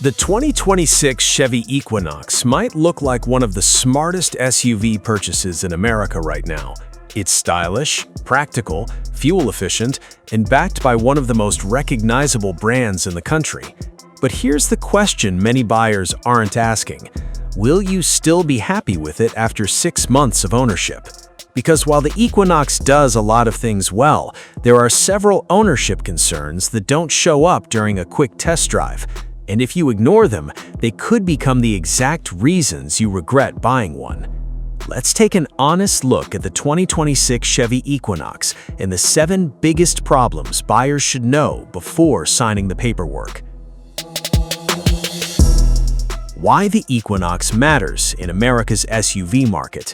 The 2026 Chevy Equinox might look like one of the smartest SUV purchases in America right now. It's stylish, practical, fuel-efficient, and backed by one of the most recognizable brands in the country. But here's the question many buyers aren't asking. Will you still be happy with it after 6 months of ownership? Because while the Equinox does a lot of things well, there are several ownership concerns that don't show up during a quick test drive. And if you ignore them, they could become the exact reasons you regret buying one. Let's take an honest look at the 2026 Chevy Equinox and the 7 biggest problems buyers should know before signing the paperwork. Why the Equinox matters in America's SUV market.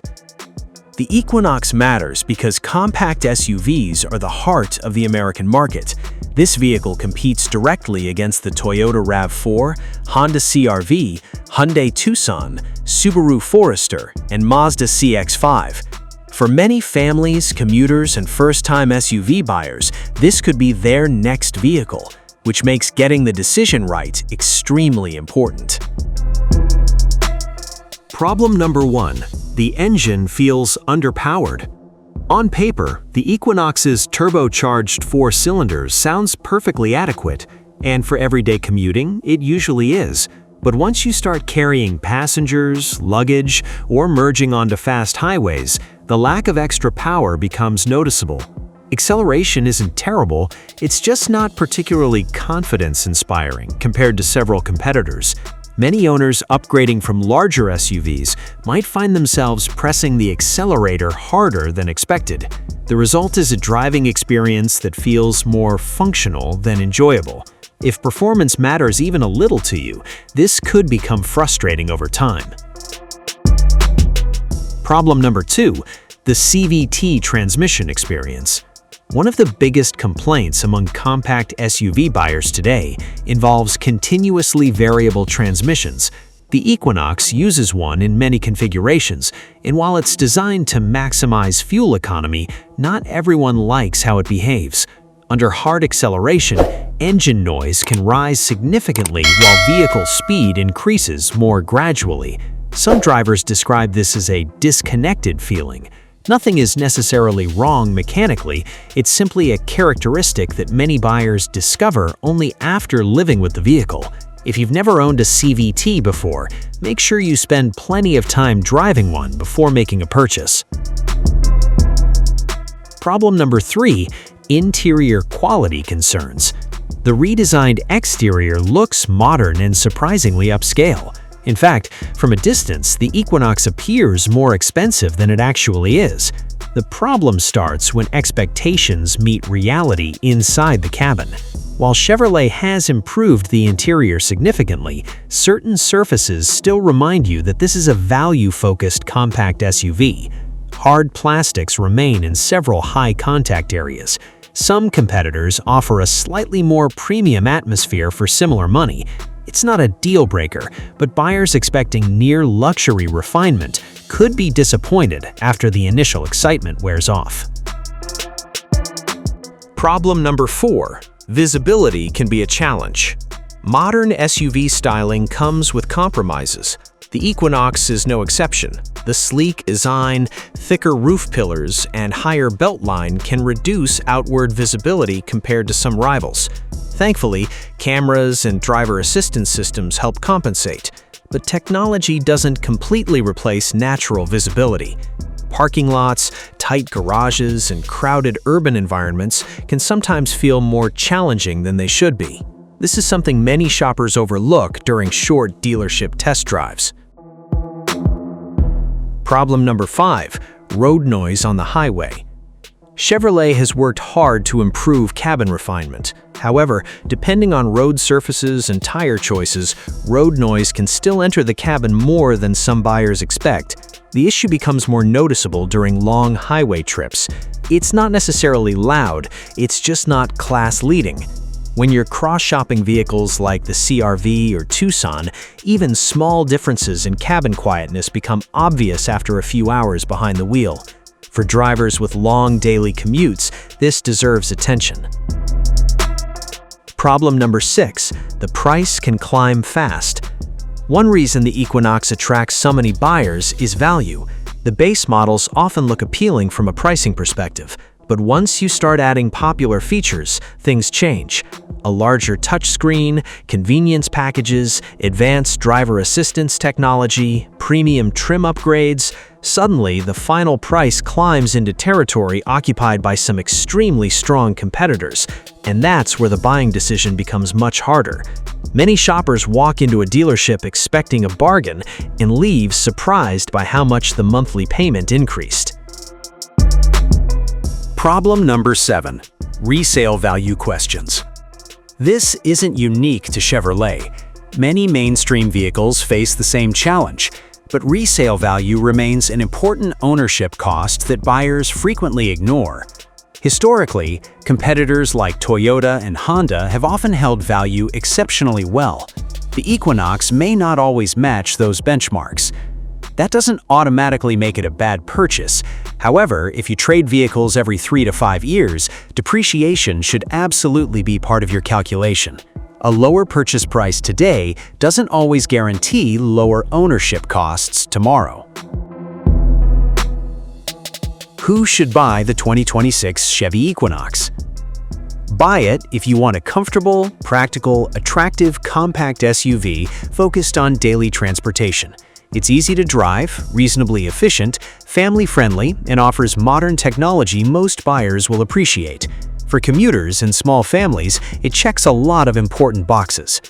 The Equinox matters because compact SUVs are the heart of the American market. This vehicle competes directly against the Toyota RAV4, Honda CR-V, Hyundai Tucson, Subaru Forester, and Mazda CX-5. For many families, commuters, and first-time SUV buyers, this could be their next vehicle, which makes getting the decision right extremely important. Problem number 1. The engine feels underpowered. On paper, the Equinox's turbocharged 4 cylinders sounds perfectly adequate, and for everyday commuting, it usually is. But once you start carrying passengers, luggage, or merging onto fast highways, the lack of extra power becomes noticeable. Acceleration isn't terrible, it's just not particularly confidence-inspiring compared to several competitors. Many owners upgrading from larger SUVs might find themselves pressing the accelerator harder than expected. The result is a driving experience that feels more functional than enjoyable. If performance matters even a little to you, this could become frustrating over time. Problem number 2. The CVT transmission experience. One of the biggest complaints among compact SUV buyers today involves continuously variable transmissions. The Equinox uses one in many configurations, and while it's designed to maximize fuel economy, not everyone likes how it behaves. Under hard acceleration, engine noise can rise significantly while vehicle speed increases more gradually. Some drivers describe this as a disconnected feeling. Nothing is necessarily wrong mechanically, it's simply a characteristic that many buyers discover only after living with the vehicle. If you've never owned a CVT before, make sure you spend plenty of time driving one before making a purchase. Problem number 3. Interior quality concerns. The redesigned exterior looks modern and surprisingly upscale. In fact, from a distance, the Equinox appears more expensive than it actually is. The problem starts when expectations meet reality inside the cabin. While Chevrolet has improved the interior significantly, certain surfaces still remind you that this is a value-focused compact SUV. Hard plastics remain in several high-contact areas. Some competitors offer a slightly more premium atmosphere for similar money. It's not a deal-breaker, but buyers expecting near-luxury refinement could be disappointed after the initial excitement wears off. Problem number 4. Visibility can be a challenge. Modern SUV styling comes with compromises. The Equinox is no exception. The sleek design, thicker roof pillars, and higher beltline can reduce outward visibility compared to some rivals. Thankfully, cameras and driver assistance systems help compensate, but technology doesn't completely replace natural visibility. Parking lots, tight garages, and crowded urban environments can sometimes feel more challenging than they should be. This is something many shoppers overlook during short dealership test drives. Problem number 5. Road noise on the highway. Chevrolet has worked hard to improve cabin refinement. However, depending on road surfaces and tire choices, road noise can still enter the cabin more than some buyers expect. The issue becomes more noticeable during long highway trips. It's not necessarily loud, it's just not class-leading. When you're cross-shopping vehicles like the CR-V or Tucson, even small differences in cabin quietness become obvious after a few hours behind the wheel. For drivers with long daily commutes, this deserves attention. Problem number 6. The price can climb fast. One reason the Equinox attracts so many buyers is value. The base models often look appealing from a pricing perspective, but once you start adding popular features, things change. A larger touchscreen, convenience packages, advanced driver assistance technology, premium trim upgrades. Suddenly, the final price climbs into territory occupied by some extremely strong competitors, and that's where the buying decision becomes much harder. Many shoppers walk into a dealership expecting a bargain and leave surprised by how much the monthly payment increased. Problem number 7. Resale value questions. This isn't unique to Chevrolet. Many mainstream vehicles face the same challenge, but resale value remains an important ownership cost that buyers frequently ignore. Historically, competitors like Toyota and Honda have often held value exceptionally well. The Equinox may not always match those benchmarks. That doesn't automatically make it a bad purchase. However, if you trade vehicles every 3 to 5 years, depreciation should absolutely be part of your calculation. A lower purchase price today doesn't always guarantee lower ownership costs tomorrow. Who should buy the 2026 Chevy Equinox? Buy it if you want a comfortable, practical, attractive, compact SUV focused on daily transportation. It's easy to drive, reasonably efficient, family-friendly, and offers modern technology most buyers will appreciate. For commuters and small families, it checks a lot of important boxes.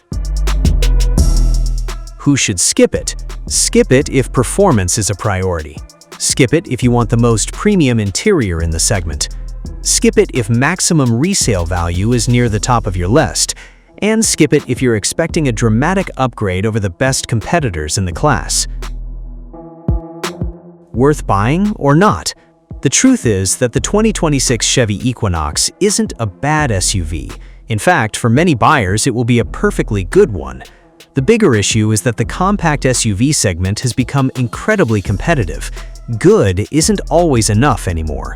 Who should skip it? Skip it if performance is a priority. Skip it if you want the most premium interior in the segment. Skip it if maximum resale value is near the top of your list. And skip it if you're expecting a dramatic upgrade over the best competitors in the class. Worth buying or not? The truth is that the 2026 Chevy Equinox isn't a bad SUV. In fact, for many buyers, it will be a perfectly good one. The bigger issue is that the compact SUV segment has become incredibly competitive. Good isn't always enough anymore.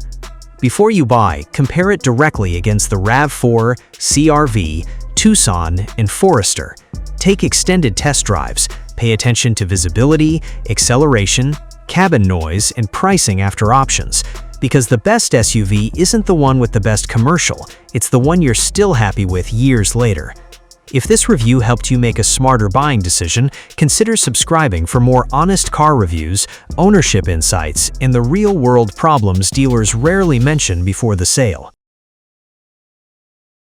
Before you buy, compare it directly against the RAV4, CR-V, Tucson, and Forester. Take extended test drives, pay attention to visibility, acceleration, cabin noise, and pricing after options. Because the best SUV isn't the one with the best commercial, it's the one you're still happy with years later. If this review helped you make a smarter buying decision, consider subscribing for more honest car reviews, ownership insights, and the real-world problems dealers rarely mention before the sale.